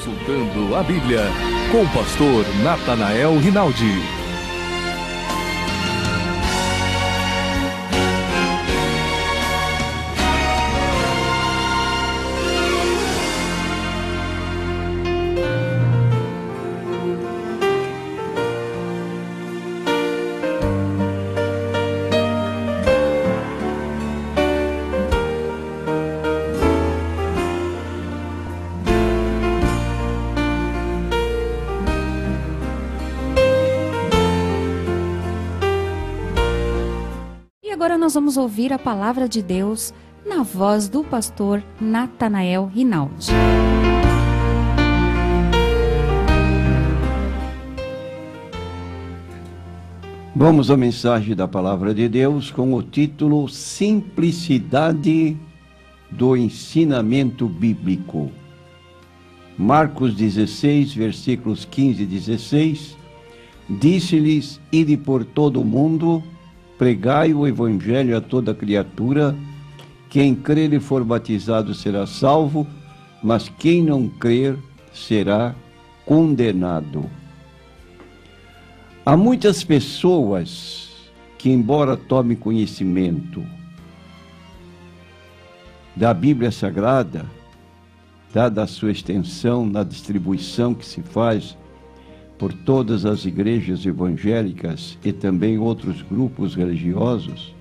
Consultando a Bíblia, com o pastor Natanael Rinaldi. Agora nós vamos ouvir a palavra de Deus na voz do pastor Natanael Rinaldi. Vamos à mensagem da palavra de Deus com o título Simplicidade do Ensinamento Bíblico. Marcos 16, versículos 15 e 16, disse-lhes: ide por todo o mundo, pregai o evangelho a toda criatura, quem crer e for batizado será salvo, mas quem não crer será condenado. Há muitas pessoas que, embora tomem conhecimento da Bíblia Sagrada, dada a sua extensão na distribuição que se faz por todas as igrejas evangélicas e também outros grupos religiosos,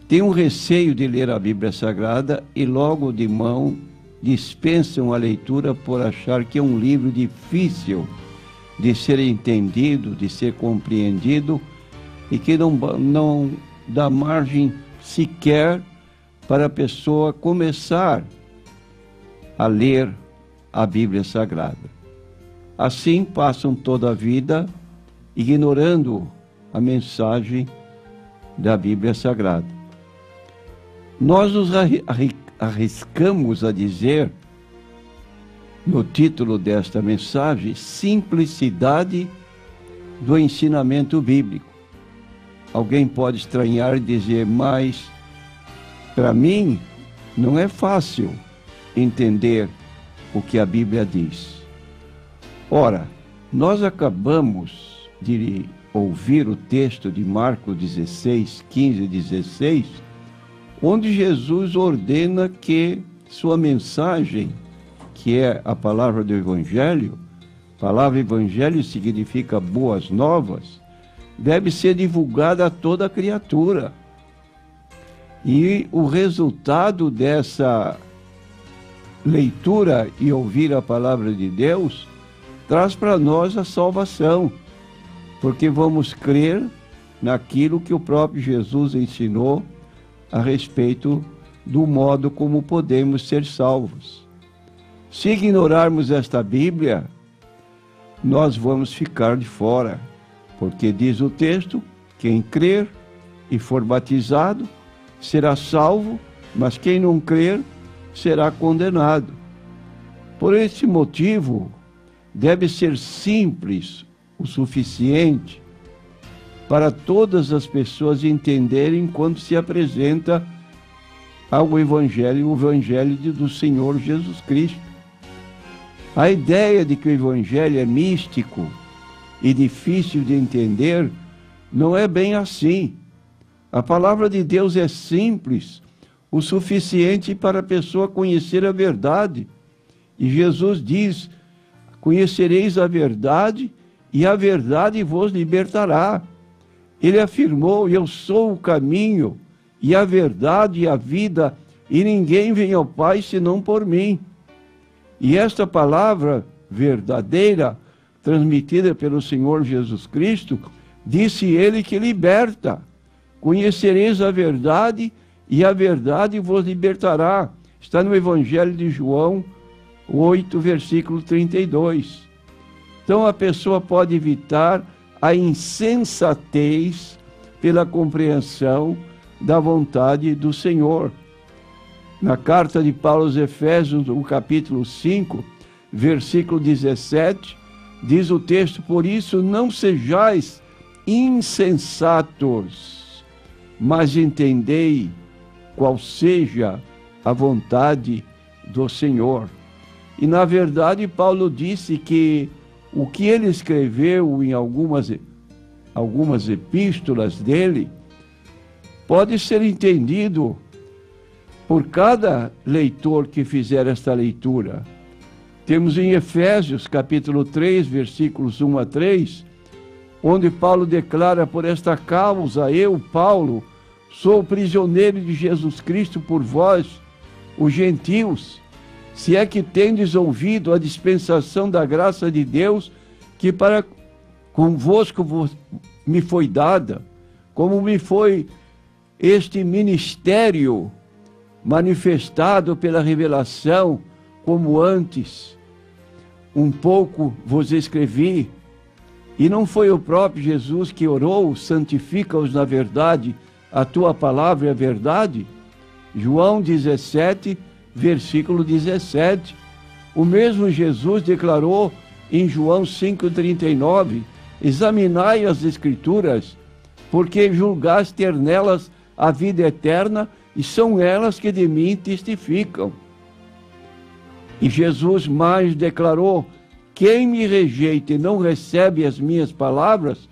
têm um receio de ler a Bíblia Sagrada e logo de mão dispensam a leitura por achar que é um livro difícil de ser entendido, de ser compreendido e que não dá margem sequer para a pessoa começar a ler a Bíblia Sagrada. Assim passam toda a vida ignorando a mensagem da Bíblia Sagrada. Nós nos arriscamos a dizer, no título desta mensagem, simplicidade do ensinamento bíblico. Alguém pode estranhar e dizer, mas para mim não é fácil entender o que a Bíblia diz. Ora, nós acabamos de ouvir o texto de Marcos 16, 15 e 16, onde Jesus ordena que sua mensagem, que é a palavra do Evangelho, palavra Evangelho significa boas novas, deve ser divulgada a toda criatura. E o resultado dessa leitura e ouvir a palavra de Deus traz para nós a salvação, porque vamos crer naquilo que o próprio Jesus ensinou a respeito do modo como podemos ser salvos. Se ignorarmos esta Bíblia, nós vamos ficar de fora, porque diz o texto, quem crer e for batizado será salvo, mas quem não crer será condenado. Por esse motivo, deve ser simples o suficiente para todas as pessoas entenderem quando se apresenta ao Evangelho, o Evangelho do Senhor Jesus Cristo. A ideia de que o Evangelho é místico e difícil de entender não é bem assim. A palavra de Deus é simples o suficiente para a pessoa conhecer a verdade. E Jesus diz: conhecereis a verdade, e a verdade vos libertará. Ele afirmou: eu sou o caminho, e a verdade, e a vida, e ninguém vem ao Pai senão por mim. E esta palavra verdadeira, transmitida pelo Senhor Jesus Cristo, disse ele que liberta. Conhecereis a verdade, e a verdade vos libertará. Está no Evangelho de João 8, versículo 32. Então a pessoa pode evitar a insensatez pela compreensão da vontade do Senhor. Na carta de Paulo aos Efésios, no capítulo 5, versículo 17, diz o texto: por isso não sejais insensatos, mas entendei qual seja a vontade do Senhor. E, na verdade, Paulo disse que o que ele escreveu em algumas epístolas dele pode ser entendido por cada leitor que fizer esta leitura. Temos em Efésios, capítulo 3, versículos 1 a 3, onde Paulo declara: por esta causa, eu, Paulo, sou prisioneiro de Jesus Cristo por vós, os gentios, se é que tendes ouvido a dispensação da graça de Deus, que para convosco me foi dada, como me foi este ministério manifestado pela revelação, como antes um pouco vos escrevi. E não foi o próprio Jesus que orou: santifica-os na verdade, a tua palavra é a verdade? João 17, versículo 17. O mesmo Jesus declarou em João 5,39: examinai as Escrituras, porque julgais ter nelas a vida eterna, e são elas que de mim testificam. E Jesus mais declarou: quem me rejeita e não recebe as minhas palavras,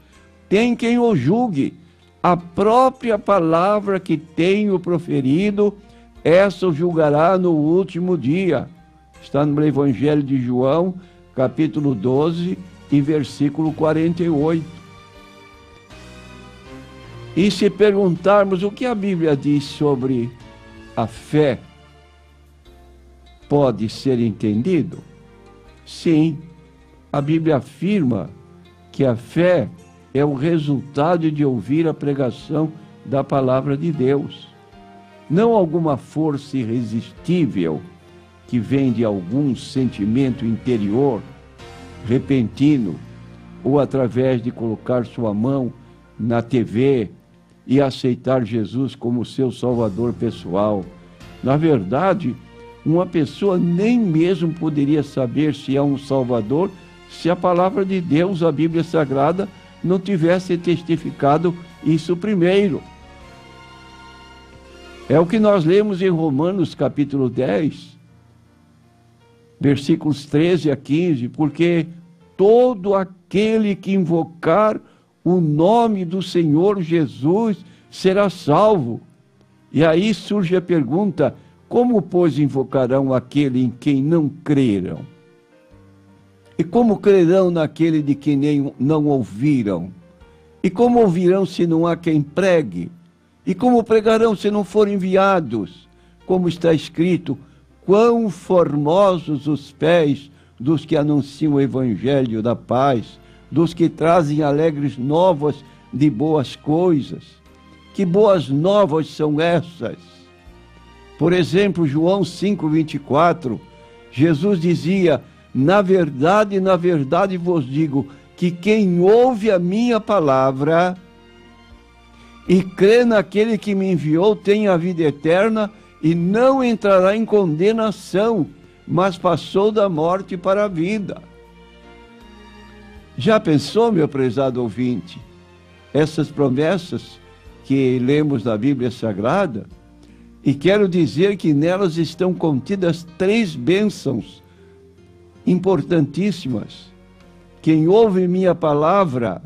tem quem o julgue. A própria palavra que tenho proferido, essa o julgará no último dia. Está no Evangelho de João, capítulo 12 e versículo 48. E se perguntarmos o que a Bíblia diz sobre a fé, pode ser entendido? Sim, a Bíblia afirma que a fé é o resultado de ouvir a pregação da palavra de Deus. Não alguma força irresistível que vem de algum sentimento interior, repentino, ou através de colocar sua mão na TV e aceitar Jesus como seu salvador pessoal. Na verdade, uma pessoa nem mesmo poderia saber se é um salvador se a palavra de Deus, a Bíblia Sagrada, não tivesse testificado isso primeiro. É o que nós lemos em Romanos capítulo 10, versículos 13 a 15, porque todo aquele que invocar o nome do Senhor Jesus será salvo. E aí surge a pergunta: como, pois, invocarão aquele em quem não creram? E como crerão naquele de quem nem não ouviram? E como ouvirão se não há quem pregue? E como pregarão se não forem enviados? Como está escrito: quão formosos os pés dos que anunciam o evangelho da paz, dos que trazem alegres novas de boas coisas. Que boas novas são essas? Por exemplo, João 5,24, Jesus dizia: na verdade vos digo, que quem ouve a minha palavra e crê naquele que me enviou tem a vida eterna e não entrará em condenação, mas passou da morte para a vida. Já pensou, meu prezado ouvinte, essas promessas que lemos na Bíblia Sagrada? E quero dizer que nelas estão contidas 3 bênçãos importantíssimas. Quem ouve minha palavra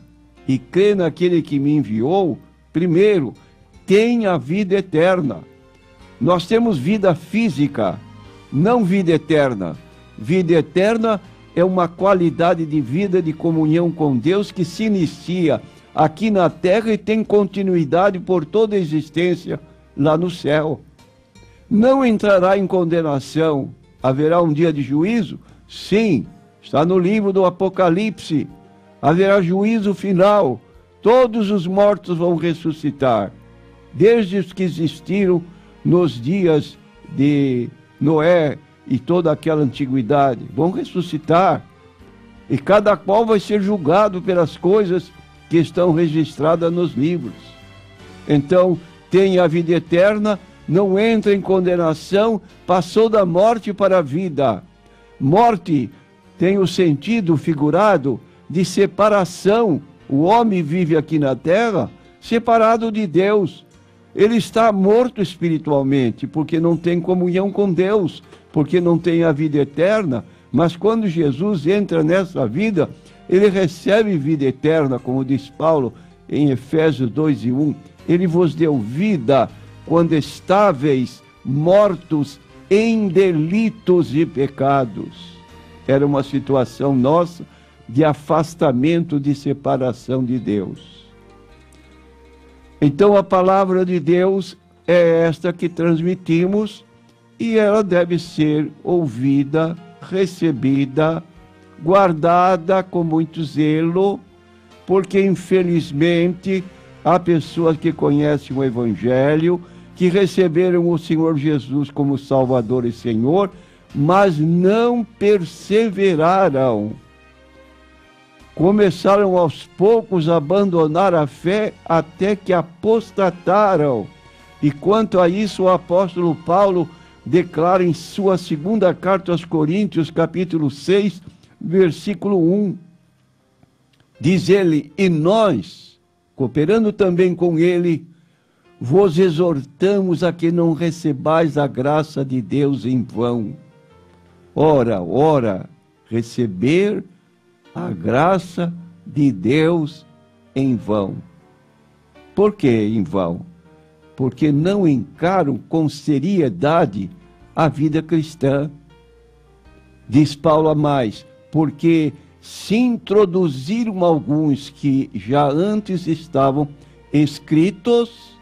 e crê naquele que me enviou, primeiro, tem a vida eterna. Nós temos vida física, não vida eterna. Vida eterna é uma qualidade de vida de comunhão com Deus que se inicia aqui na terra e tem continuidade por toda a existência lá no céu. Não entrará em condenação. Haverá um dia de juízo? Sim, está no livro do Apocalipse. Haverá juízo final. Todos os mortos vão ressuscitar, desde os que existiram nos dias de Noé e toda aquela antiguidade. Vão ressuscitar. E cada qual vai ser julgado pelas coisas que estão registradas nos livros. Então, tem a vida eterna, não entra em condenação, passou da morte para a vida. Morte tem o sentido figurado de separação. O homem vive aqui na terra separado de Deus. Ele está morto espiritualmente, porque não tem comunhão com Deus, porque não tem a vida eterna, Mas quando Jesus entra nessa vida, ele recebe vida eterna, como diz Paulo em Efésios 2:1. Ele vos deu vida quando estáveis mortos em delitos e pecados. Era uma situação nossa de afastamento, de separação de Deus. Então a palavra de Deus é esta que transmitimos e ela deve ser ouvida, recebida, guardada com muito zelo, porque infelizmente há pessoas que conhecem o Evangelho, que receberam o Senhor Jesus como Salvador e Senhor, mas não perseveraram. Começaram aos poucos a abandonar a fé até que apostataram. E quanto a isso, o apóstolo Paulo declara em sua segunda carta aos Coríntios, capítulo 6, versículo 1. Diz ele: e nós, cooperando também com ele, vos exortamos a que não recebais a graça de Deus em vão. Ora, receber a graça de Deus em vão. Por que em vão? Porque não encaram com seriedade a vida cristã. Diz Paulo a mais, porque se introduziram alguns que já antes estavam escritos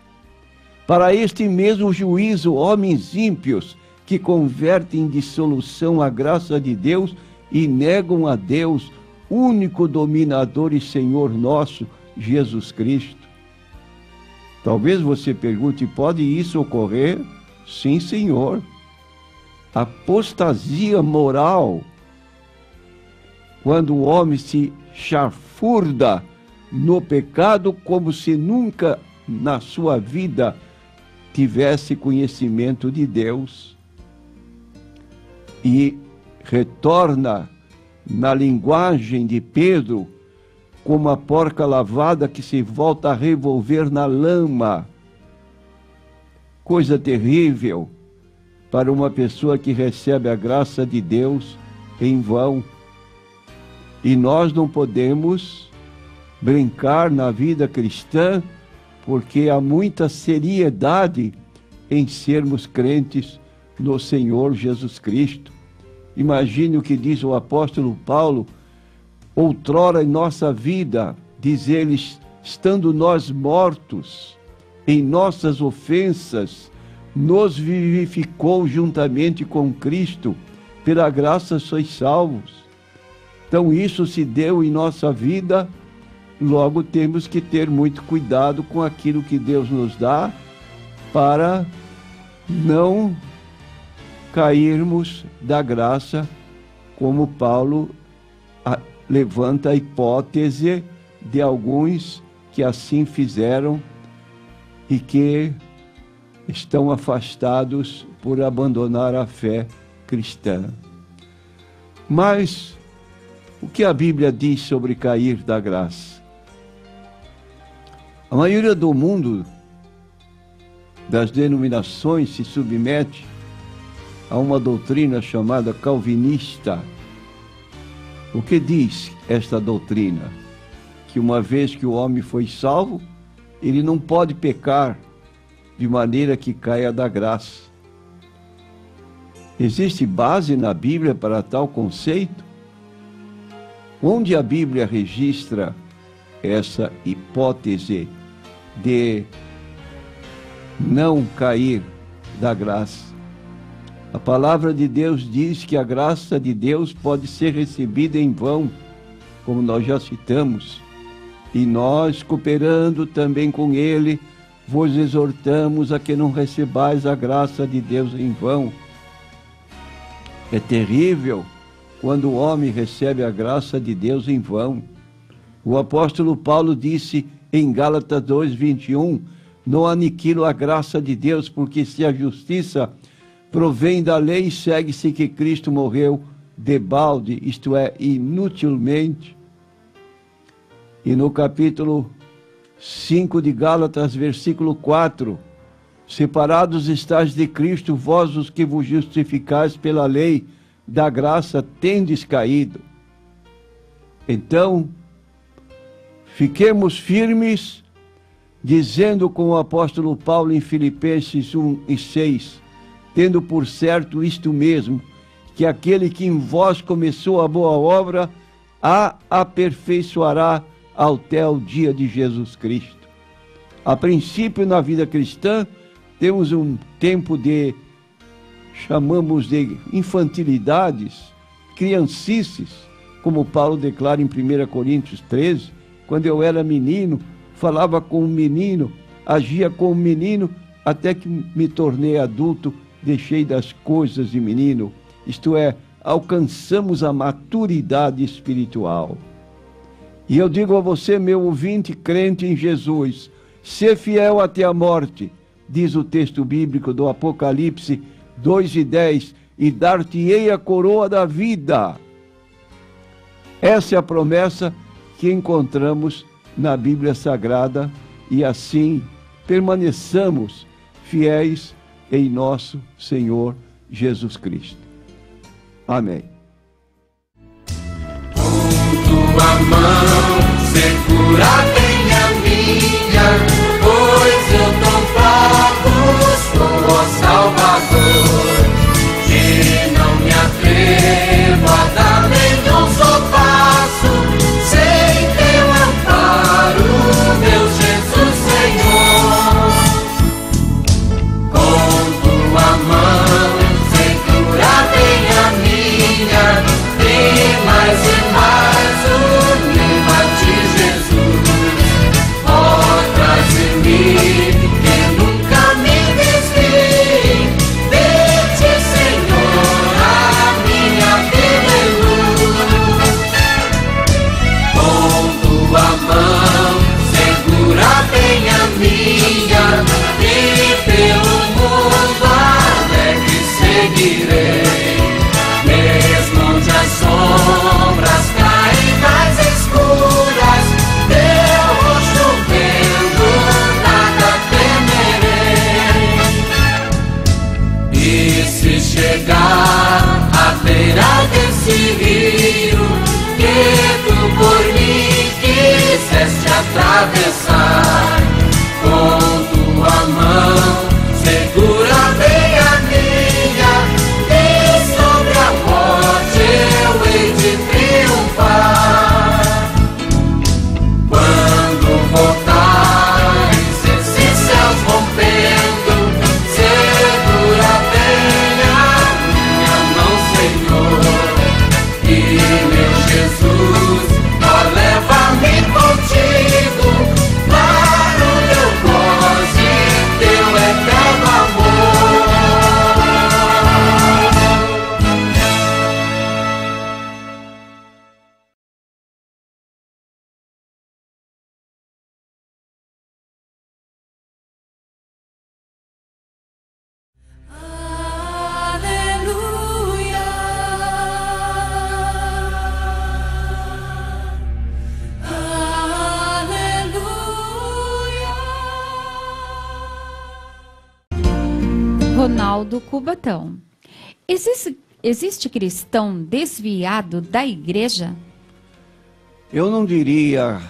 para este mesmo juízo, homens ímpios que convertem em dissolução a graça de Deus e negam a Deus, único dominador e Senhor nosso, Jesus Cristo. Talvez você pergunte, pode isso ocorrer? Sim, Senhor. Apostasia moral, quando o homem se chafurda no pecado como se nunca na sua vida tivesse conhecimento de Deus e retorna na linguagem de Pedro como a porca lavada que se volta a revolver na lama. Coisa terrível para uma pessoa que recebe a graça de Deus em vão. E nós não podemos brincar na vida cristã, porque há muita seriedade em sermos crentes no Senhor Jesus Cristo. Imagine o que diz o apóstolo Paulo: outrora em nossa vida, diz ele, estando nós mortos em nossas ofensas, nos vivificou juntamente com Cristo, pela graça sois salvos. Então isso se deu em nossa vida, logo temos que ter muito cuidado com aquilo que Deus nos dá, para não cairmos da graça, como Paulo levanta a hipótese de alguns que assim fizeram e que estão afastados por abandonar a fé cristã. Mas o que a Bíblia diz sobre cair da graça? A maioria do mundo, das denominações, se submete a uma doutrina chamada calvinista. O que diz esta doutrina? Que uma vez que o homem foi salvo, ele não pode pecar de maneira que caia da graça. Existe base na Bíblia para tal conceito? Onde a Bíblia registra essa hipótese de não cair da graça? A palavra de Deus diz que a graça de Deus pode ser recebida em vão, como nós já citamos. E nós, cooperando também com Ele, vos exortamos a que não recebais a graça de Deus em vão. É terrível quando o homem recebe a graça de Deus em vão. O apóstolo Paulo disse em Gálatas 2:21, não aniquilo a graça de Deus, porque se a justiça provém da lei, segue-se que Cristo morreu debalde, isto é, inutilmente. E no capítulo 5 de Gálatas, versículo 4, separados estáis de Cristo, vós os que vos justificais pela lei, da graça tendes caído. Então, fiquemos firmes, dizendo com o apóstolo Paulo em Filipenses 1:6, tendo por certo isto mesmo, que aquele que em vós começou a boa obra, a aperfeiçoará até o dia de Jesus Cristo. A princípio, na vida cristã, temos um tempo chamamos de infantilidades, criancices, como Paulo declara em 1 Coríntios 13, quando eu era menino, falava com um menino, agia com um menino, até que me tornei adulto, deixei das coisas de menino, isto é, alcançamos a maturidade espiritual. E eu digo a você, meu ouvinte crente em Jesus, ser fiel até a morte, diz o texto bíblico do Apocalipse 2:10, e dar-te-ei a coroa da vida. Essa é a promessa que encontramos na Bíblia Sagrada, e assim permaneçamos fiéis em nosso Senhor Jesus Cristo. Amém. Com tua mão segura bem a minha, pois eu tão fraco sou, ó Salvador, que não me atrevo a dar nenhum passo sem teu amparo, meu Jesus Senhor. Com tua mão segura bem a minha, e mais unima de Jesus. Ó, traze-me que nunca me desvie de ti, Senhor, a minha vida é luz. Com tua mão segura bem a minha, e pelo mundo alegre seguirei, mesmo onde as sombras caem mais escuras, teu rosto vendo, nada temerei. E se chegar à beira desse rio, que tu por mim quiseste atravessar, com tua mão segura bem a minha, e sobre a morte eu hei de triunfar. Quando voltares esses céus rompendo, segura bem a minha mão, Senhor, e meu Jesus, ó, leva-me contigo, lá no teu gozo e teu eterno amor. Aleluia, aleluia. Ronaldo Cubatão. Existe cristão desviado da igreja? Eu não diria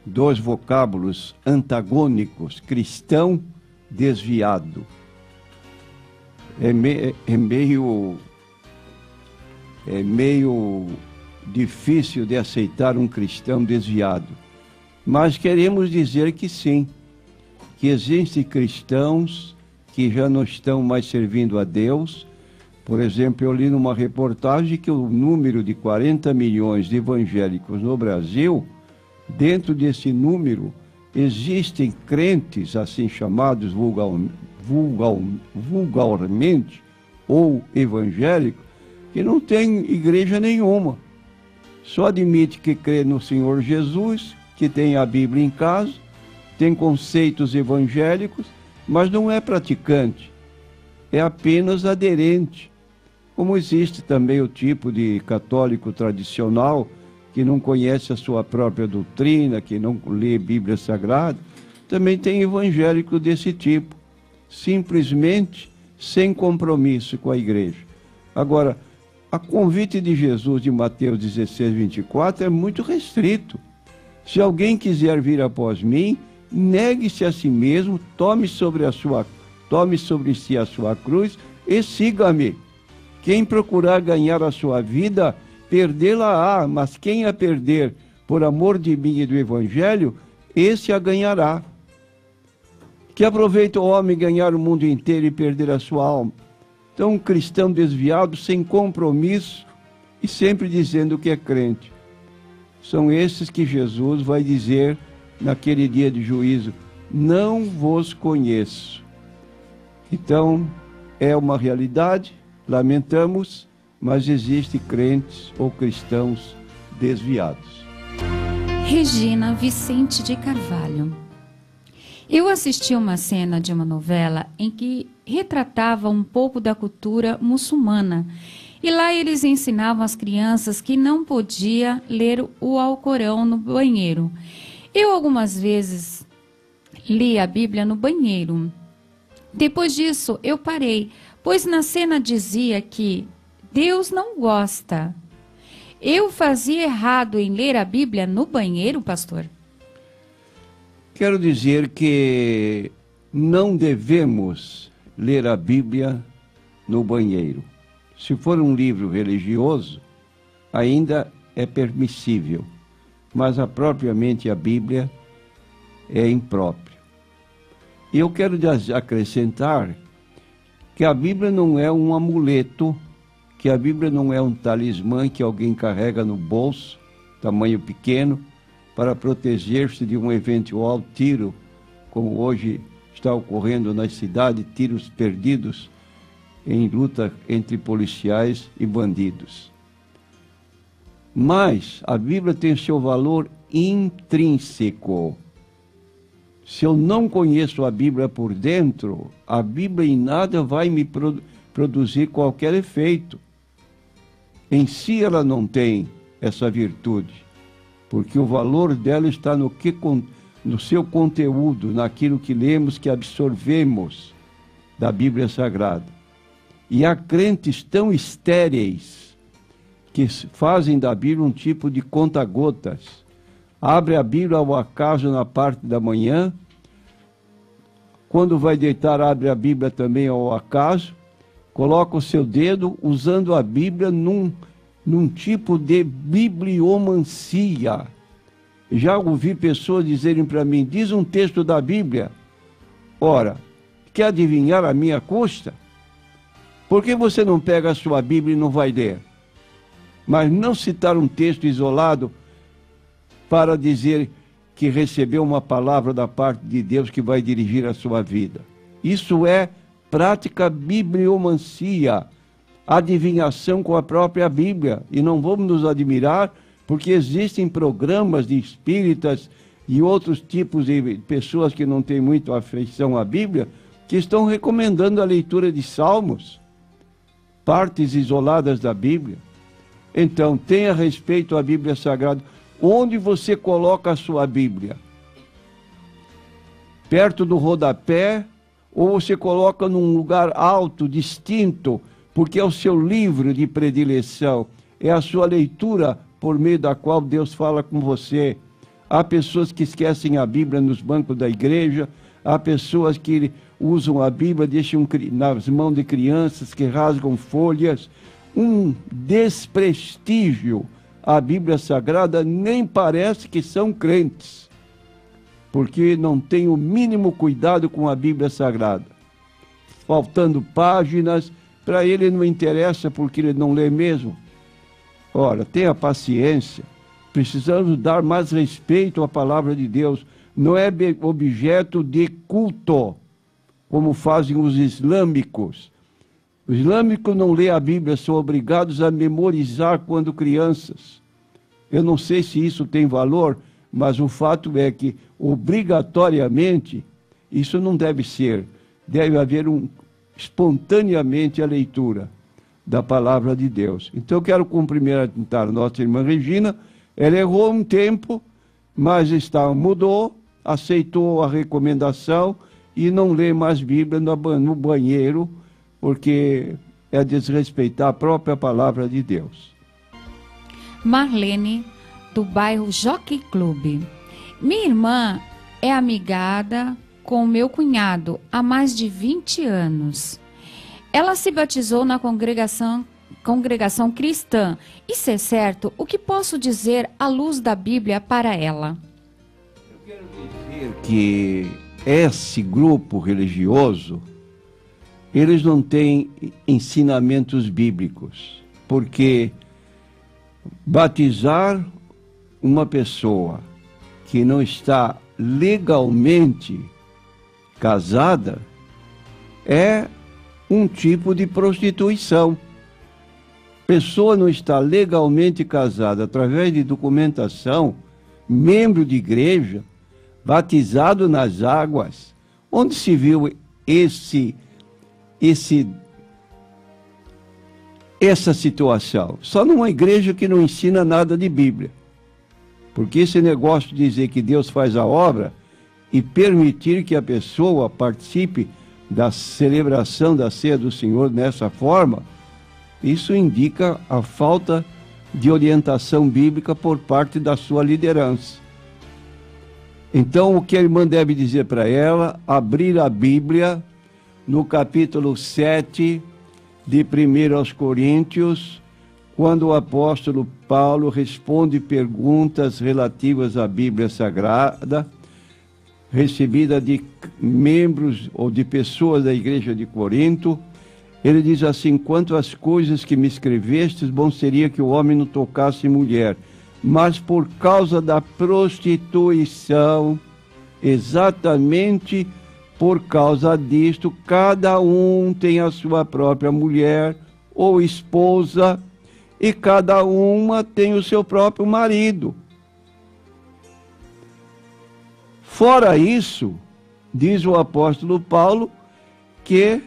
dois vocábulos antagônicos, cristão desviado. É meio difícil de aceitar um cristão desviado. Mas queremos dizer que sim, que existem cristãos que já não estão mais servindo a Deus. Por exemplo, eu li numa reportagem que o número de 40 milhões de evangélicos no Brasil, dentro desse número, existem crentes, assim chamados vulgarmente, ou evangélicos, que não têm igreja nenhuma. Só admite que crê no Senhor Jesus, que tem a Bíblia em casa, tem conceitos evangélicos, mas não é praticante, é apenas aderente. Como existe também o tipo de católico tradicional, que não conhece a sua própria doutrina, que não lê Bíblia Sagrada, também tem evangélico desse tipo, simplesmente sem compromisso com a igreja. Agora, a convite de Jesus de Mateus 16, 24 é muito restrito. Se alguém quiser vir após mim, negue-se a si mesmo, tome sobre si a sua cruz e siga-me. Quem procurar ganhar a sua vida, perdê-la-á, mas quem a perder por amor de mim e do Evangelho, esse a ganhará. Que aproveita o homem ganhar o mundo inteiro e perder a sua alma? Então, um cristão desviado, sem compromisso e sempre dizendo que é crente. São esses que Jesus vai dizer naquele dia de juízo: não vos conheço. Então, é uma realidade, lamentamos, mas existem crentes ou cristãos desviados. Regina Vicente de Carvalho. Eu assisti uma cena de uma novela em que retratava um pouco da cultura muçulmana. E lá eles ensinavam as crianças que não podia ler o Alcorão no banheiro. Eu algumas vezes li a Bíblia no banheiro. Depois disso eu parei, pois na cena dizia que Deus não gosta. Eu fazia errado em ler a Bíblia no banheiro, pastor? Quero dizer que não devemos ler a Bíblia no banheiro. Se for um livro religioso, ainda é permissível, mas propriamente a Bíblia é impróprio. E eu quero acrescentar que a Bíblia não é um amuleto, que a Bíblia não é um talismã que alguém carrega no bolso, tamanho pequeno, para proteger-se de um eventual tiro, como hoje está ocorrendo na cidade, tiros perdidos em luta entre policiais e bandidos. Mas a Bíblia tem seu valor intrínseco. Se eu não conheço a Bíblia por dentro, a Bíblia em nada vai me produzir qualquer efeito. Em si ela não tem essa virtude, porque o valor dela está no seu conteúdo, naquilo que lemos, que absorvemos da Bíblia Sagrada. E há crentes tão estéreis que fazem da Bíblia um tipo de conta-gotas. Abre a Bíblia ao acaso na parte da manhã, quando vai deitar abre a Bíblia também ao acaso, coloca o seu dedo usando a Bíblia num tipo de bibliomancia. Já ouvi pessoas dizerem para mim: diz um texto da Bíblia. Ora, quer adivinhar a minha custa? Por que você não pega a sua Bíblia e não vai ler? Mas não citar um texto isolado para dizer que recebeu uma palavra da parte de Deus que vai dirigir a sua vida. Isso é prática bibliomancia, adivinhação com a própria Bíblia. E não vamos nos admirar, porque existem programas de espíritas e outros tipos de pessoas que não têm muito afeição à Bíblia, que estão recomendando a leitura de salmos, partes isoladas da Bíblia. Então, tenha respeito à Bíblia Sagrada. Onde você coloca a sua Bíblia? Perto do rodapé? Ou você coloca num lugar alto, distinto, porque é o seu livro de predileção, é a sua leitura por meio da qual Deus fala com você. Há pessoas que esquecem a Bíblia nos bancos da igreja, há pessoas que usam a Bíblia, deixam nas mãos de crianças que rasgam folhas. Um desprestígio à Bíblia Sagrada, nem parece que são crentes, porque não tem o mínimo cuidado com a Bíblia Sagrada. Faltando páginas, para ele não interessa porque ele não lê mesmo. Ora, tenha paciência, precisamos dar mais respeito à palavra de Deus. Não é objeto de culto, como fazem os islâmicos. Os islâmicos não lêem a Bíblia, são obrigados a memorizar quando crianças. Eu não sei se isso tem valor, mas o fato é que, obrigatoriamente, isso não deve ser. Deve haver espontaneamente a leitura da palavra de Deus. Então, eu quero cumprimentar nossa irmã Regina. Ela errou um tempo, mas mudou, aceitou a recomendação e não lê mais Bíblia no banheiro, porque é desrespeitar a própria palavra de Deus. Marlene, do bairro Jockey Club. Minha irmã é amigada com meu cunhado há mais de 20 anos. Ela se batizou na congregação cristã. Isso é certo? O que posso dizer à luz da Bíblia para ela? Eu quero dizer que esse grupo religioso, eles não têm ensinamentos bíblicos, porque batizar uma pessoa que não está legalmente casada é um tipo de prostituição. Pessoa não está legalmente casada através de documentação, membro de igreja, batizado nas águas. Onde se viu essa situação? Só numa igreja que não ensina nada de Bíblia. Porque esse negócio de dizer que Deus faz a obra e permitir que a pessoa participe da celebração da ceia do Senhor dessa forma, isso indica a falta de orientação bíblica por parte da sua liderança. Então, o que a irmã deve dizer para ela? Abrir a Bíblia no capítulo 7 de 1 aos Coríntios, quando o apóstolo Paulo responde perguntas relativas à Bíblia Sagrada, recebida de membros ou de pessoas da igreja de Corinto. Ele diz assim: quanto às coisas que me escrevestes, bom seria que o homem não tocasse mulher, mas por causa da prostituição, exatamente por causa disto, cada um tem a sua própria mulher ou esposa, e cada uma tem o seu próprio marido. Fora isso, diz o apóstolo Paulo, que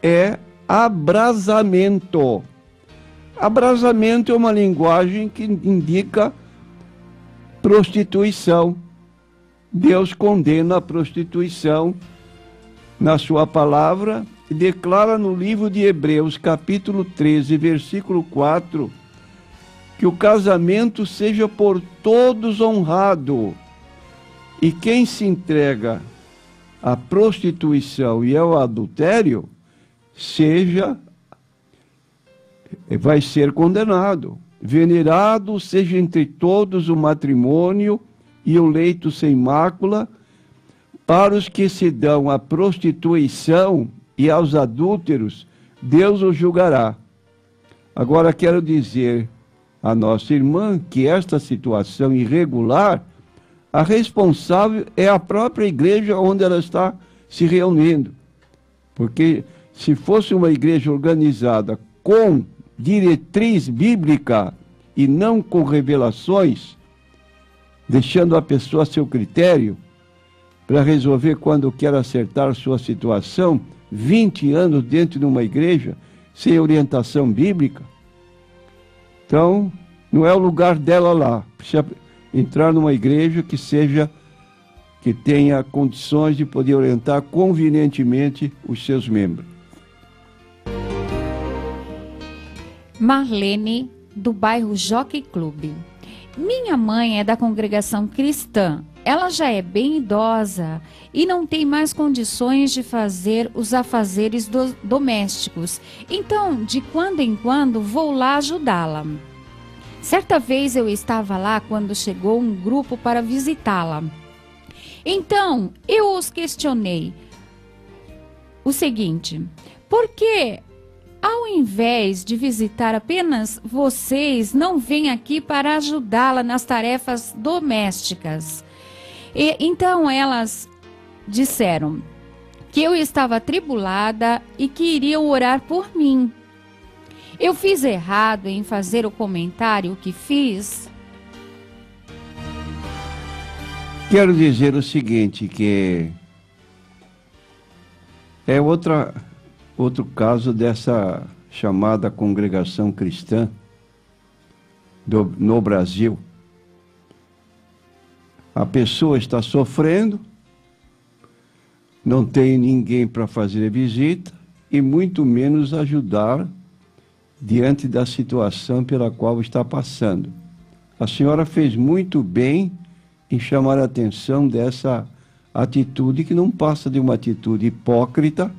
é abrasamento. Abrasamento é uma linguagem que indica prostituição. Deus condena a prostituição na sua palavra e declara no livro de Hebreus, capítulo 13, versículo 4, que o casamento seja por todos honrado. E quem se entrega à prostituição e ao adultério, vai ser condenado. Venerado seja entre todos o matrimônio e o leito sem mácula, para os que se dão à prostituição e aos adúlteros, Deus os julgará. Agora quero dizer à nossa irmã que esta situação irregular, a responsável é a própria igreja onde ela está se reunindo. Porque se fosse uma igreja organizada com diretriz bíblica e não com revelações, deixando a pessoa a seu critério para resolver quando quer acertar sua situação, 20 anos dentro de uma igreja sem orientação bíblica, então não é o lugar dela lá. Precisa entrar numa igreja que tenha condições de poder orientar convenientemente os seus membros. Marlene, do bairro Jockey Club. Minha mãe é da congregação cristã. Ela já é bem idosa e não tem mais condições de fazer os afazeres domésticos. Então, de quando em quando, vou lá ajudá-la. Certa vez eu estava lá quando chegou um grupo para visitá-la. Então, eu os questionei o seguinte: por que, ao invés de visitar apenas vocês, não vêm aqui para ajudá-la nas tarefas domésticas? E então elas disseram que eu estava atribulada e que iriam orar por mim. Eu fiz errado em fazer o comentário que fiz? Quero dizer o seguinte, que é outro caso dessa chamada congregação cristã no Brasil. A pessoa está sofrendo, não tem ninguém para fazer visita, e muito menos ajudar diante da situação pela qual está passando. A senhora fez muito bem em chamar a atenção dessa atitude, que não passa de uma atitude hipócrita,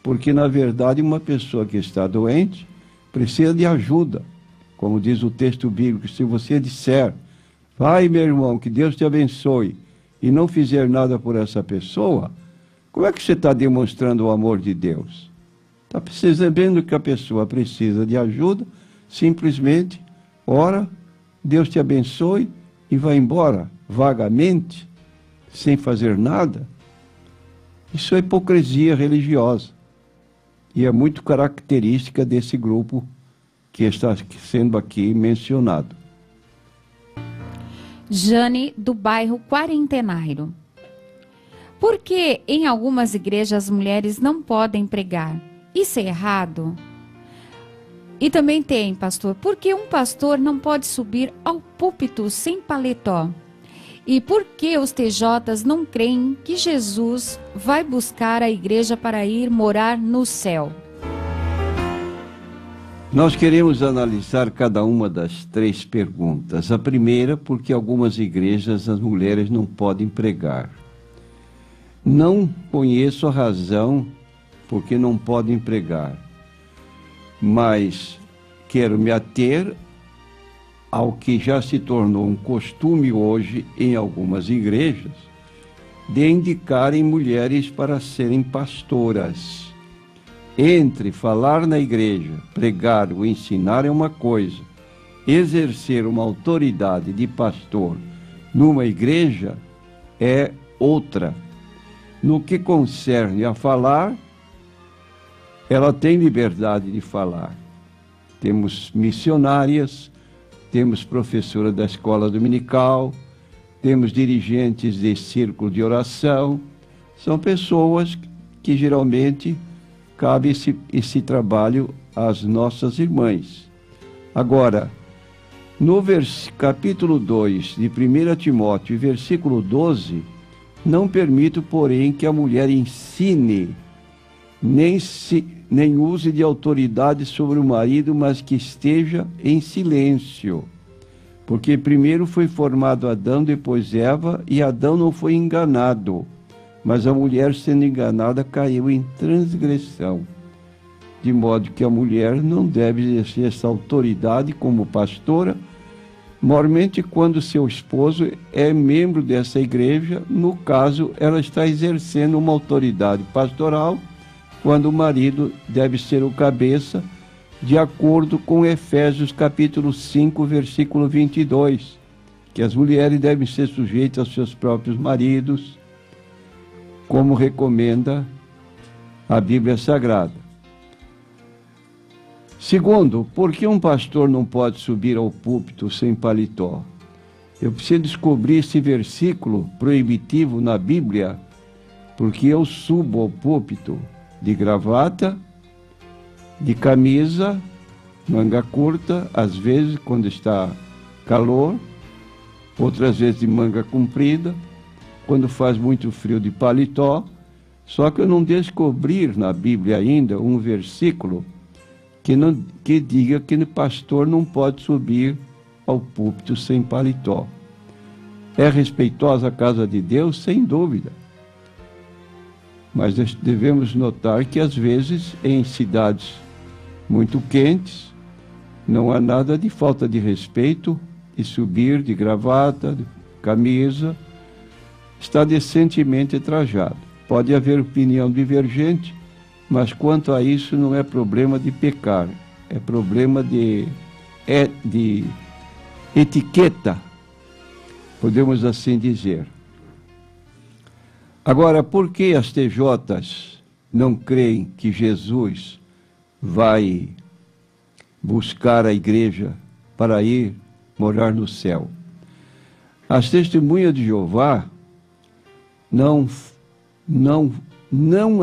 porque, na verdade, uma pessoa que está doente precisa de ajuda. Como diz o texto bíblico, se você disser, vai, meu irmão, que Deus te abençoe, e não fizer nada por essa pessoa, como é que você está demonstrando o amor de Deus? Está percebendo que a pessoa precisa de ajuda, simplesmente ora, Deus te abençoe, e vai embora vagamente, sem fazer nada? Isso é hipocrisia religiosa. E é muito característica desse grupo que está sendo aqui mencionado. Jane, do bairro Quarentenário. Por que em algumas igrejas as mulheres não podem pregar? Isso é errado? E também tem, pastor, por que um pastor não pode subir ao púlpito sem paletó? E por que os TJs não creem que Jesus vai buscar a igreja para ir morar no céu? Nós queremos analisar cada uma das três perguntas. A primeira, porque algumas igrejas as mulheres não podem pregar. Não conheço a razão porque não podem pregar, mas quero me ater ao que já se tornou um costume hoje em algumas igrejas, de indicarem mulheres para serem pastoras. Entre falar na igreja, pregar ou ensinar é uma coisa, exercer uma autoridade de pastor numa igreja é outra. No que concerne a falar, ela tem liberdade de falar. Temos missionárias, temos professora da escola dominical, temos dirigentes de círculo de oração. São pessoas que geralmente cabe esse trabalho às nossas irmãs. Agora, no capítulo 2 de 1 Timóteo, versículo 12, não permito, porém, que a mulher ensine, nem use de autoridade sobre o marido, mas que esteja em silêncio. Porque primeiro foi formado Adão, depois Eva, e Adão não foi enganado, mas a mulher, sendo enganada, caiu em transgressão. De modo que a mulher não deve exercer essa autoridade como pastora, mormente quando seu esposo é membro dessa igreja. No caso, ela está exercendo uma autoridade pastoral, quando o marido deve ser o cabeça, de acordo com Efésios capítulo 5, versículo 22, que as mulheres devem ser sujeitas aos seus próprios maridos, como recomenda a Bíblia Sagrada. Segundo, por que um pastor não pode subir ao púlpito sem paletó? Eu preciso descobrir esse versículo proibitivo na Bíblia, porque eu subo ao púlpito de gravata, de camisa, manga curta, às vezes quando está calor, outras vezes de manga comprida, quando faz muito frio de paletó. Só que eu não descobri na Bíblia ainda um versículo que diga que o pastor não pode subir ao púlpito sem paletó. É respeitosa a casa de Deus? Sem dúvida. Mas devemos notar que, às vezes, em cidades muito quentes, não há nada de falta de respeito de subir de gravata, de camisa, está decentemente trajado. Pode haver opinião divergente, mas quanto a isso não é problema de pecar, é problema de etiqueta, podemos assim dizer. Agora, por que as TJs não creem que Jesus vai buscar a igreja para ir morar no céu? As testemunhas de Jeová não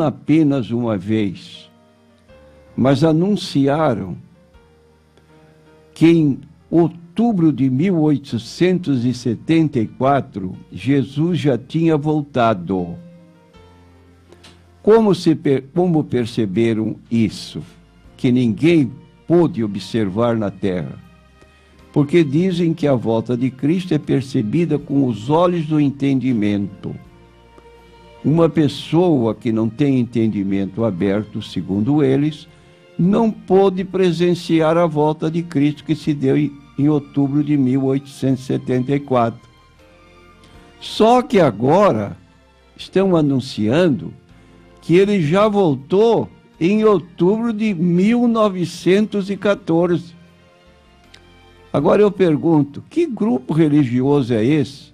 apenas uma vez, mas anunciaram que em outubro de 1874, Jesus já tinha voltado. Como perceberam isso? Que ninguém pôde observar na terra. Porque dizem que a volta de Cristo é percebida com os olhos do entendimento. Uma pessoa que não tem entendimento aberto, segundo eles, não pôde presenciar a volta de Cristo que se deu em outubro de 1874. Só que agora estão anunciando que ele já voltou em outubro de 1914. Agora eu pergunto, que grupo religioso é esse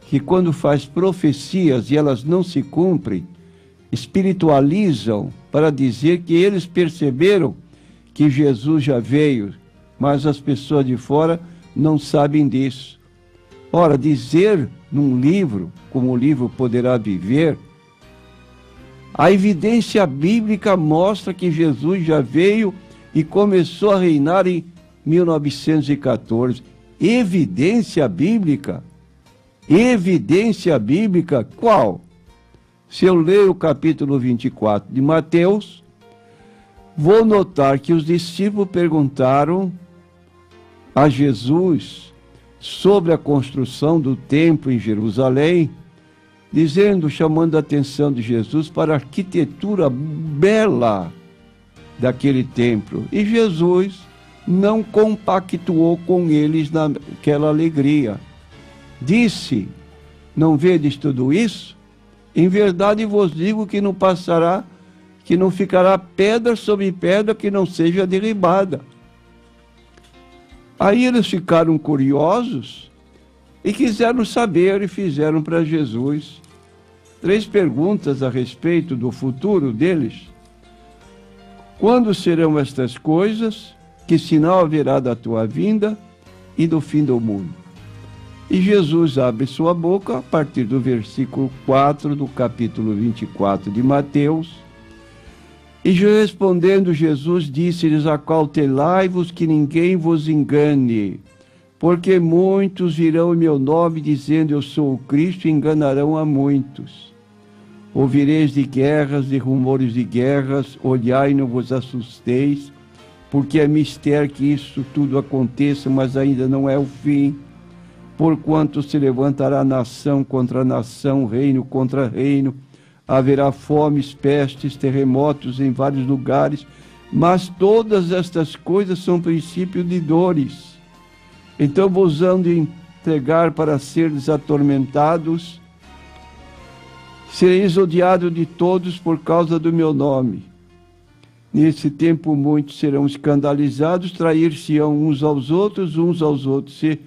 que quando faz profecias e elas não se cumprem, espiritualizam para dizer que eles perceberam que Jesus já veio, mas as pessoas de fora não sabem disso? Ora, dizer num livro, como o livro Poderá Viver, a evidência bíblica mostra que Jesus já veio e começou a reinar em 1914. Evidência bíblica? Evidência bíblica qual? Se eu ler o capítulo 24 de Mateus, vou notar que os discípulos perguntaram a Jesus sobre a construção do templo em Jerusalém, dizendo, chamando a atenção de Jesus para a arquitetura bela daquele templo. E Jesus não compactuou com eles naquela alegria. Disse, não vedes tudo isso? Em verdade vos digo que não passará, que não ficará pedra sobre pedra que não seja derribada. Aí eles ficaram curiosos e quiseram saber e fizeram para Jesus 3 perguntas a respeito do futuro deles. Quando serão estas coisas? Que sinal haverá da tua vinda e do fim do mundo? E Jesus abre sua boca a partir do versículo 4 do capítulo 24 de Mateus. E respondendo Jesus, disse-lhes, acautelai-vos que ninguém vos engane, porque muitos virão em meu nome dizendo, eu sou o Cristo, e enganarão a muitos. Ouvireis de guerras, de rumores de guerras, olhai e não vos assusteis, porque é mistério que isso tudo aconteça, mas ainda não é o fim. Porquanto se levantará nação contra nação, reino contra reino, haverá fomes, pestes, terremotos em vários lugares, mas todas estas coisas são princípio de dores. Então vos hão de entregar para seres atormentados, sereis odiados de todos por causa do meu nome. Nesse tempo muitos serão escandalizados, trair-se-ão uns aos outros se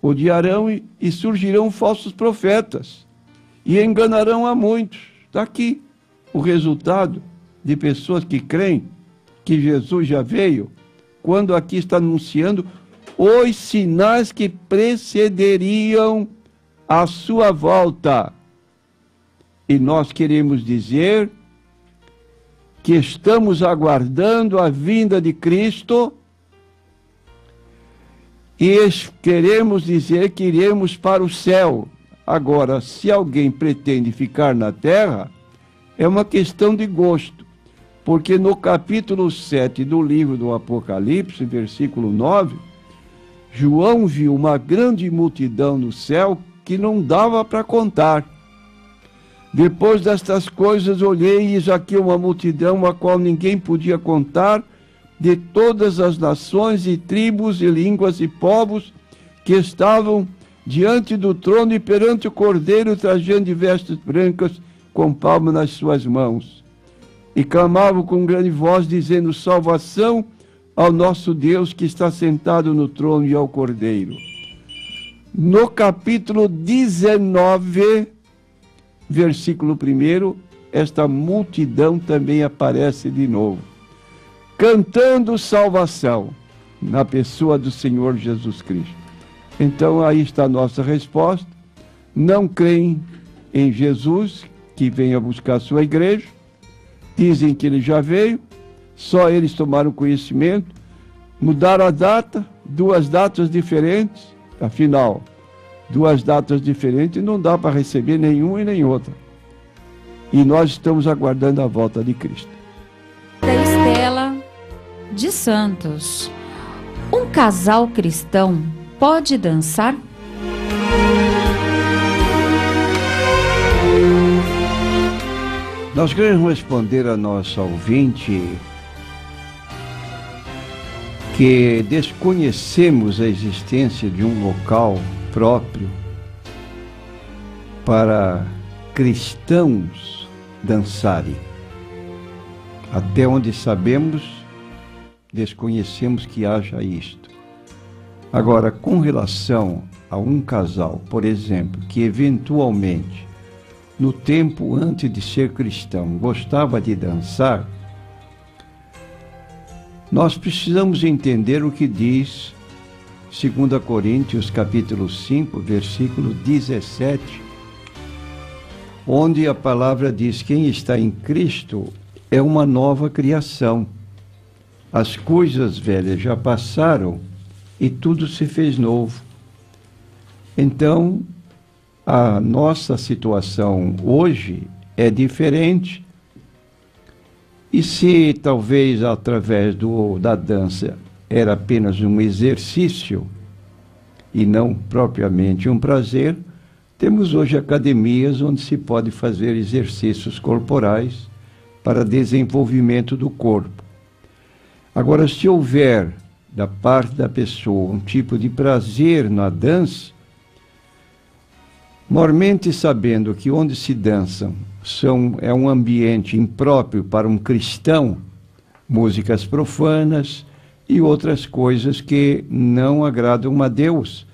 odiarão e surgirão falsos profetas e enganarão a muitos. Está aqui o resultado de pessoas que creem que Jesus já veio, quando aqui está anunciando os sinais que precederiam a sua volta. E nós queremos dizer que estamos aguardando a vinda de Cristo e queremos dizer que iremos para o céu. Agora, se alguém pretende ficar na terra, é uma questão de gosto, porque no capítulo 7 do livro do Apocalipse, versículo 9, João viu uma grande multidão no céu que não dava para contar. Depois destas coisas olhei e eis aqui uma multidão a qual ninguém podia contar, de todas as nações e tribos e línguas e povos que estavam diante do trono e perante o Cordeiro, trajando de vestes brancas, com palmas nas suas mãos. E clamavam com grande voz, dizendo, salvação ao nosso Deus que está sentado no trono e ao Cordeiro. No capítulo 19, versículo 1, esta multidão também aparece de novo, cantando salvação na pessoa do Senhor Jesus Cristo. Então aí está a nossa resposta. Não creem em Jesus, que venha buscar a sua igreja, dizem que ele já veio, só eles tomaram conhecimento, mudaram a data, 2 datas diferentes, afinal, 2 datas diferentes não dá para receber nenhuma e nem outra. e nós estamos aguardando a volta de Cristo. Da Estela de Santos. Um casal cristão pode dançar? Nós queremos responder a nossa ouvinte que desconhecemos a existência de um local próprio para cristãos dançarem. Até onde sabemos, desconhecemos que haja isto. Agora, com relação a um casal, por exemplo, que eventualmente, no tempo antes de ser cristão, gostava de dançar, nós precisamos entender o que diz 2 Coríntios capítulo 5, versículo 17, onde a palavra diz: quem está em Cristo é uma nova criação. As coisas velhas já passaram e tudo se fez novo. Então, a nossa situação hoje é diferente. E se talvez através da dança era apenas um exercício e não propriamente um prazer, temos hoje academias onde se pode fazer exercícios corporais para desenvolvimento do corpo. Agora, se houver da parte da pessoa um tipo de prazer na dança, mormente sabendo que onde se dançam é um ambiente impróprio para um cristão, músicas profanas e outras coisas que não agradam a Deus,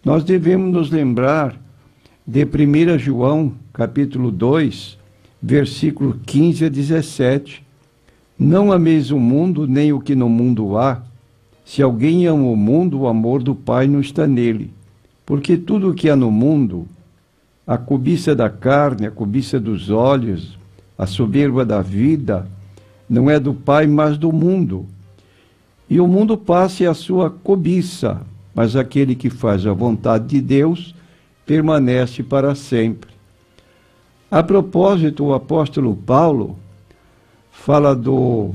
nós devemos nos lembrar de 1 João, capítulo 2, versículo 15 a 17. Não ameis o mundo, nem o que no mundo há. Se alguém ama o mundo, o amor do Pai não está nele. Porque tudo o que há no mundo, a cobiça da carne, a cobiça dos olhos, a soberba da vida, não é do Pai, mas do mundo. E o mundo passa e a sua cobiça, mas aquele que faz a vontade de Deus permanece para sempre. A propósito, o apóstolo Paulo fala do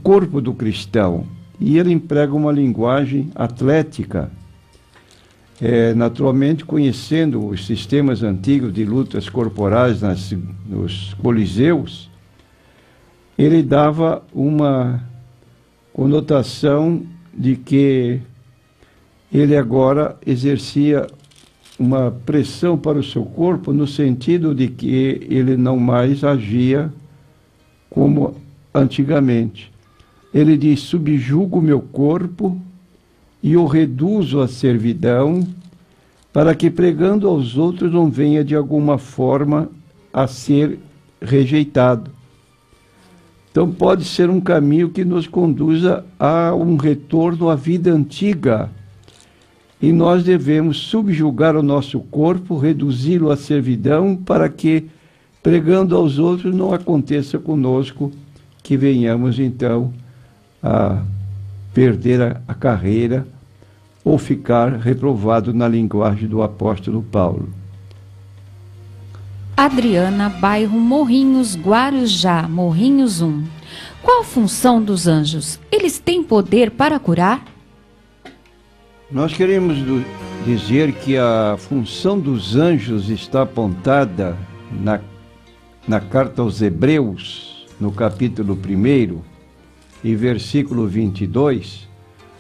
corpo do cristão, e ele emprega uma linguagem atlética. Naturalmente, conhecendo os sistemas antigos de lutas corporais nos coliseus, ele dava uma conotação de que ele agora exercia uma pressão para o seu corpo, no sentido de que ele não mais agia como antigamente. Ele diz: subjugo o meu corpo e o reduzo à servidão, para que pregando aos outros não venha de alguma forma a ser rejeitado. Então pode ser um caminho que nos conduza a um retorno à vida antiga. E nós devemos subjugar o nosso corpo, reduzi-lo à servidão, para que, pregando aos outros, não aconteça conosco que venhamos então a perder a carreira ou ficar reprovado, na linguagem do apóstolo Paulo. Adriana, bairro Morrinhos, Guarujá, Morrinhos 1. Qual a função dos anjos? Eles têm poder para curar? Nós queremos dizer que a função dos anjos está apontada na carta aos Hebreus, no capítulo 1, e versículo 22,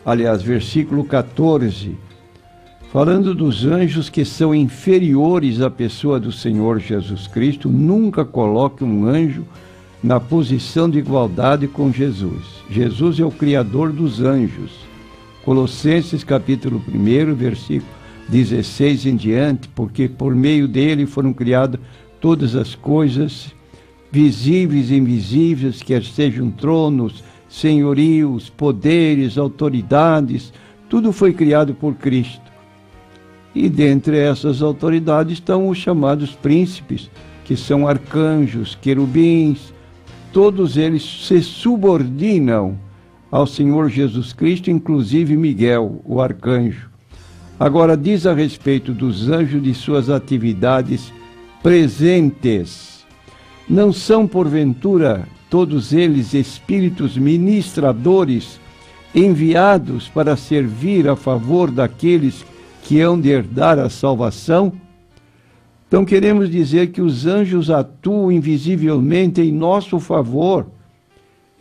aliás, versículo 14, falando dos anjos que são inferiores à pessoa do Senhor Jesus Cristo. Nunca coloque um anjo na posição de igualdade com Jesus. Jesus é o Criador dos anjos. Colossenses capítulo 1, versículo 16 em diante, porque por meio dele foram criadas todas as coisas, visíveis e invisíveis, quer sejam tronos, senhorios, poderes, autoridades, tudo foi criado por Cristo. E dentre essas autoridades estão os chamados príncipes, que são arcanjos, querubins. Todos eles se subordinam ao Senhor Jesus Cristo, inclusive Miguel, o arcanjo. Agora, diz a respeito dos anjos de suas atividades presentes. Não são, porventura, todos eles espíritos ministradores enviados para servir a favor daqueles que hão de herdar a salvação? Então queremos dizer que os anjos atuam invisivelmente em nosso favor,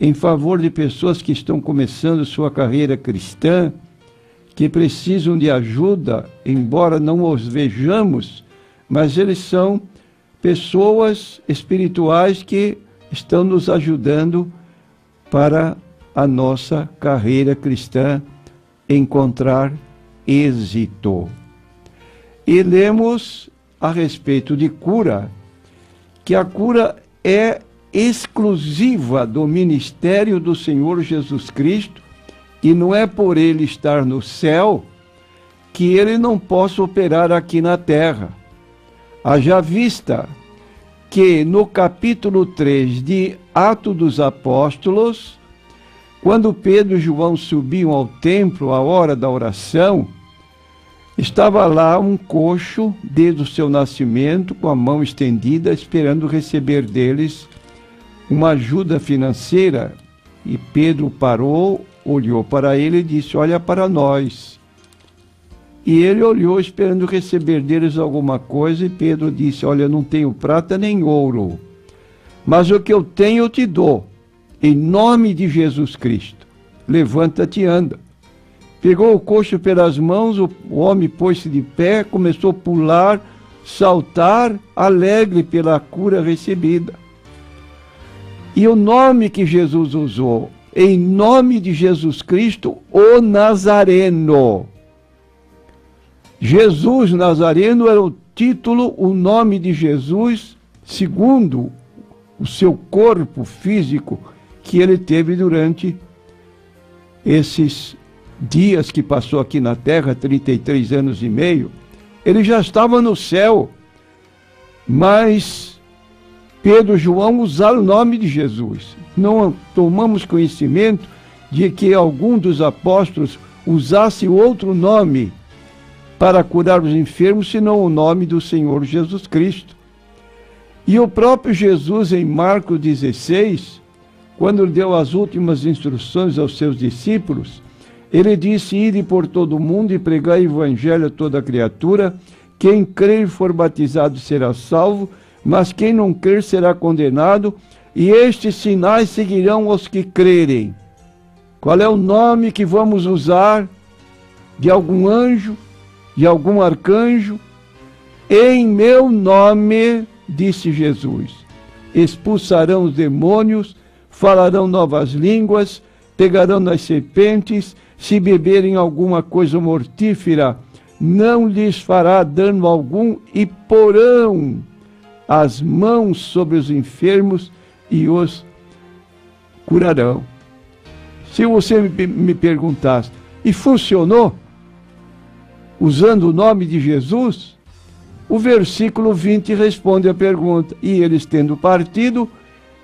em favor de pessoas que estão começando sua carreira cristã, que precisam de ajuda, embora não os vejamos, mas eles são pessoas espirituais que estão nos ajudando para a nossa carreira cristã encontrar êxito. E lemos a respeito de cura, que a cura é exclusiva do ministério do Senhor Jesus Cristo, e não é por ele estar no céu que ele não possa operar aqui na terra. Haja vista que no capítulo 3 de Atos dos Apóstolos, quando Pedro e João subiam ao templo à hora da oração, estava lá um coxo desde o seu nascimento, com a mão estendida, esperando receber deles uma ajuda financeira. E Pedro parou, olhou para ele e disse: olha para nós. E ele olhou esperando receber deles alguma coisa, e Pedro disse: olha, eu não tenho prata nem ouro, mas o que eu tenho eu te dou, em nome de Jesus Cristo. Levanta-te e anda. Pegou o coxo pelas mãos, o homem pôs-se de pé, começou a pular, saltar, alegre pela cura recebida. E o nome que Jesus usou, em nome de Jesus Cristo, o Nazareno. Jesus Nazareno era o título, o nome de Jesus, segundo o seu corpo físico que ele teve durante esses dias que passou aqui na terra, 33 anos e meio. Ele já estava no céu, mas Pedro e João usaram o nome de Jesus. Não tomamos conhecimento de que algum dos apóstolos usasse outro nome para curar os enfermos, senão o nome do Senhor Jesus Cristo. E o próprio Jesus, em Marcos 16, quando deu as últimas instruções aos seus discípulos, ele disse: ide por todo o mundo e pregai o evangelho a toda criatura. Quem crer e for batizado será salvo, mas quem não crer será condenado. E estes sinais seguirão os que crerem. Qual é o nome que vamos usar? De algum anjo? De algum arcanjo? Em meu nome, disse Jesus, expulsarão os demônios, falarão novas línguas, pegarão nas serpentes, se beberem alguma coisa mortífera, não lhes fará dano algum, e porão as mãos sobre os enfermos e os curarão. Se você me perguntasse, e funcionou? Usando o nome de Jesus? O versículo 20 responde a pergunta: e eles, tendo partido,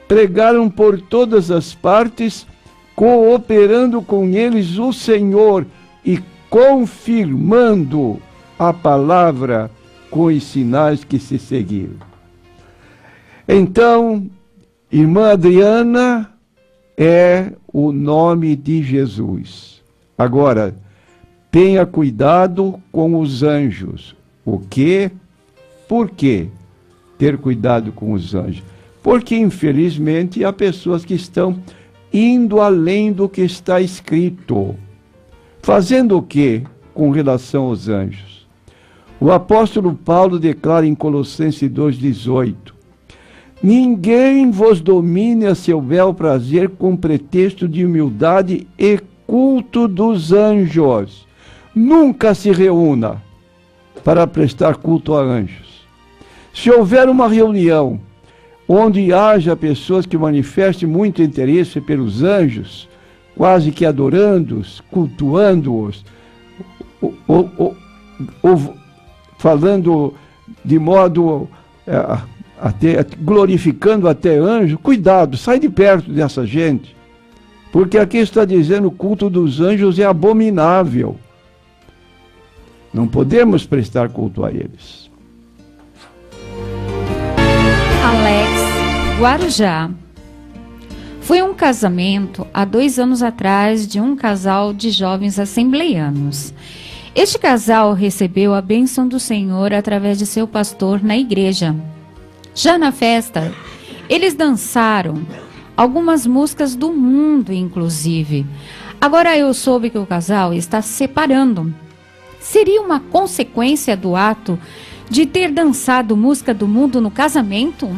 pregaram por todas as partes, cooperando com eles o Senhor e confirmando a palavra com os sinais que se seguiram. Então, irmã Adriana é o nome de Jesus. Agora, tenha cuidado com os anjos. O quê? Por que ter cuidado com os anjos? Porque, infelizmente, há pessoas que estão indo além do que está escrito. Fazendo o quê com relação aos anjos? O apóstolo Paulo declara em Colossenses 2,18: ninguém vos domine a seu bel prazer com pretexto de humildade e culto dos anjos. Nunca se reúna para prestar culto a anjos. Se houver uma reunião onde haja pessoas que manifestem muito interesse pelos anjos, quase que adorando-os, cultuando-os, ou falando de modo até glorificando até anjos, cuidado, sai de perto dessa gente, porque aqui está dizendo o culto dos anjos é abominável. Não podemos prestar culto a eles. Alex Guarujá. Foi um casamento há 2 anos atrás de um casal de jovens assembleianos. Este casal recebeu a bênção do Senhor através de seu pastor na igreja. Já na festa, eles dançaram algumas músicas do mundo, inclusive. Agora eu soube que o casal está se separando. Seria uma consequência do ato de ter dançado música do mundo no casamento?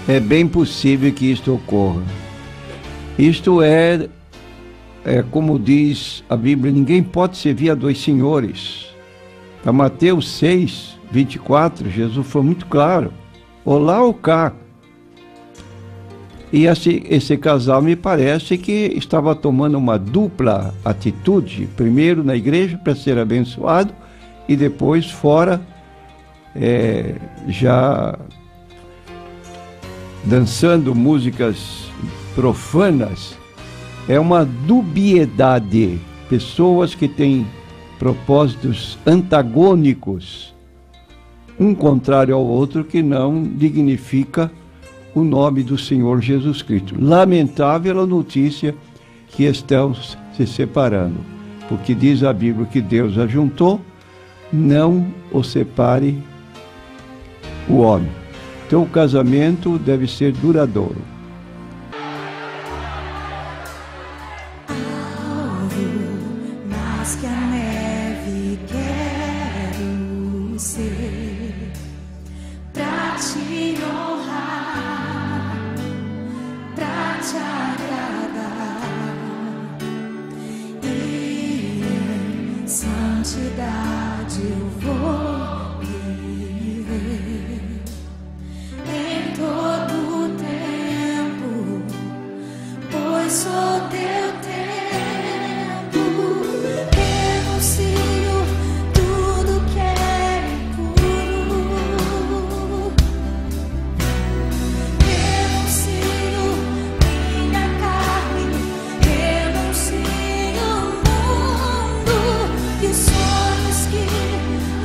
É bem possível que isto ocorra. Isto é como diz a Bíblia, ninguém pode servir a 2 senhores. Para Mateus 6, 24, Jesus foi muito claro. Ou lá ou cá. E esse casal me parece que estava tomando uma dupla atitude. Primeiro na igreja para ser abençoado e depois fora já dançando músicas profanas. É uma dubiedade. Pessoas que têm propósitos antagônicos, um contrário ao outro, que não dignifica o nome do Senhor Jesus Cristo. Lamentável a notícia que estão se separando, porque diz a Bíblia que Deus ajuntou, não o separe o homem. Então o casamento deve ser duradouro. Mais que a neve quero ser pra te honrar, pra te agradar e em santidade eu vou viver em todo o tempo, pois sou teu tempo. Renuncio tudo que é impuro, renuncio minha carne, renuncio o mundo e os sonhos que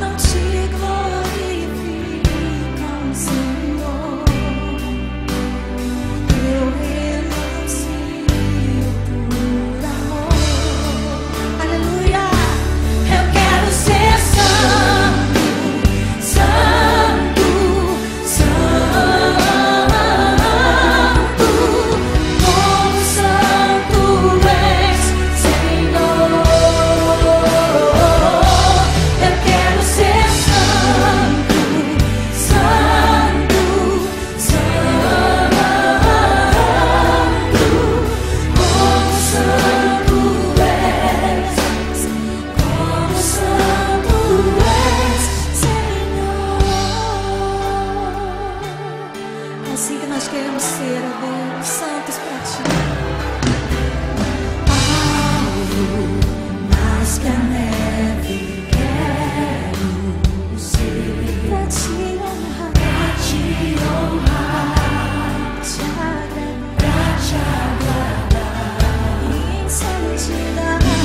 não te glorificam, Senhor. Eu renuncio por amor. Aleluia. Eu quero ser santo, santo, santo, como santo és, Senhor. Eu quero ser santo, santo, santo, como santo és, como santo és, Senhor. É assim que nós queremos ser, ó Deus, santos pra ti. Mais que a neve quero ser pra te honrar, pra te agradar e em santidade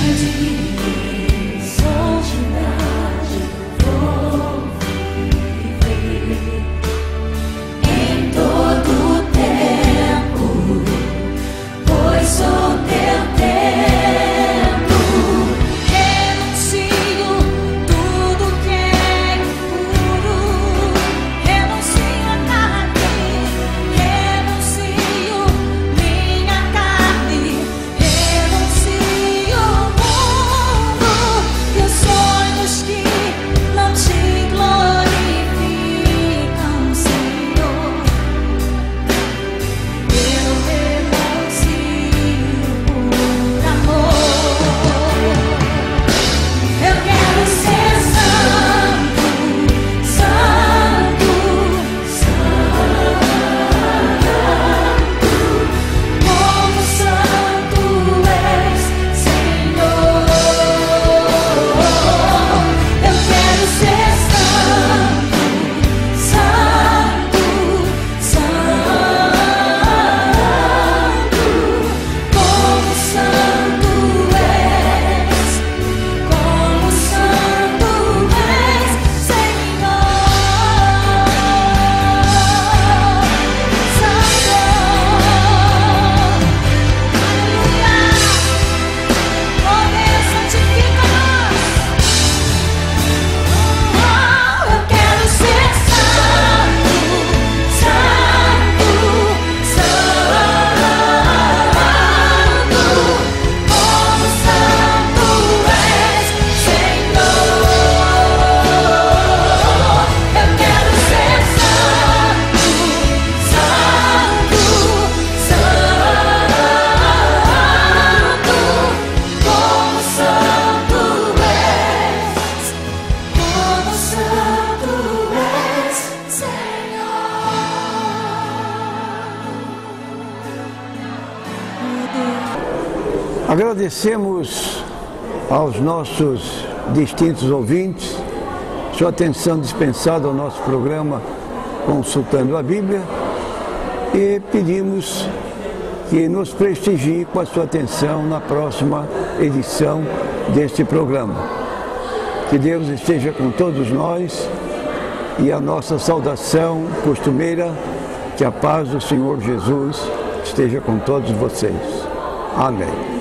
vou viver em todo o tempo, Agradecemos aos nossos distintos ouvintes sua atenção dispensada ao nosso programa Consultando a Bíblia e pedimos que nos prestigie com a sua atenção na próxima edição deste programa. Que Deus esteja com todos nós e a nossa saudação costumeira, que a paz do Senhor Jesus esteja com todos vocês. Amém.